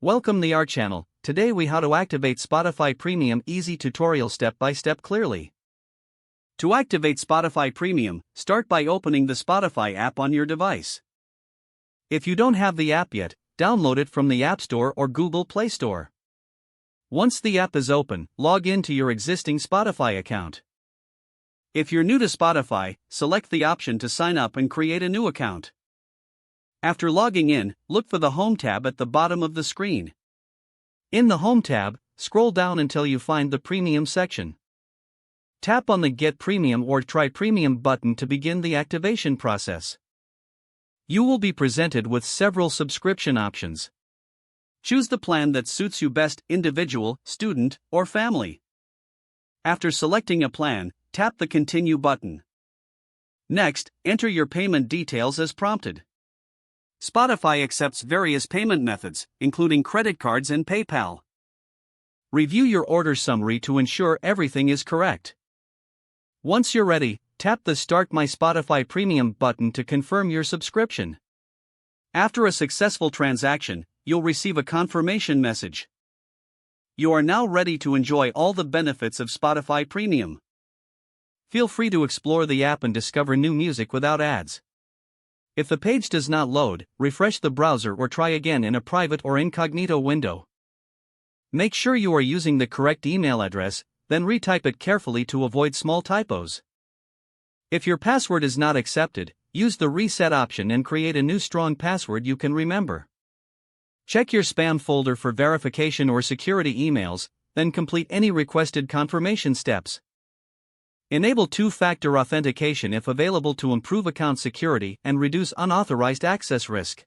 Welcome to our channel. Today we how to activate Spotify Premium easy tutorial step by step clearly. To activate Spotify Premium, start by opening the Spotify app on your device. If you don't have the app yet, download it from the App Store or Google Play Store. Once the app is open, log in to your existing Spotify account. If you're new to Spotify, select the option to sign up and create a new account. After logging in, look for the Home tab at the bottom of the screen. In the Home tab, scroll down until you find the Premium section. Tap on the Get Premium or Try Premium button to begin the activation process. You will be presented with several subscription options. Choose the plan that suits you best: individual, student, or family. After selecting a plan, tap the Continue button. Next, enter your payment details as prompted. Spotify accepts various payment methods, including credit cards and PayPal. Review your order summary to ensure everything is correct. Once you're ready, tap the Start My Spotify Premium button to confirm your subscription. After a successful transaction, you'll receive a confirmation message. You are now ready to enjoy all the benefits of Spotify Premium. Feel free to explore the app and discover new music without ads. If the page does not load, refresh the browser or try again in a private or incognito window. Make sure you are using the correct email address, then retype it carefully to avoid small typos. If your password is not accepted, use the reset option and create a new strong password you can remember. Check your spam folder for verification or security emails, then complete any requested confirmation steps. Enable two-factor authentication if available to improve account security and reduce unauthorized access risk.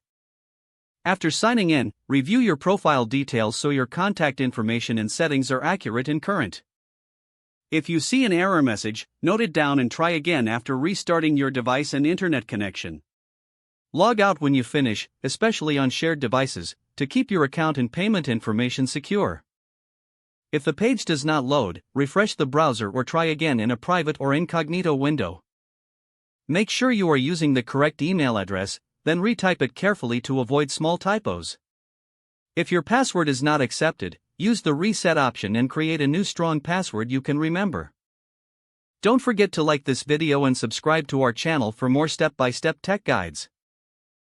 After signing in, review your profile details so your contact information and settings are accurate and current. If you see an error message, note it down and try again after restarting your device and internet connection. Log out when you finish, especially on shared devices, to keep your account and payment information secure. If the page does not load, refresh the browser or try again in a private or incognito window. Make sure you are using the correct email address, then retype it carefully to avoid small typos. If your password is not accepted, use the reset option and create a new strong password you can remember. Don't forget to like this video and subscribe to our channel for more step-by-step tech guides.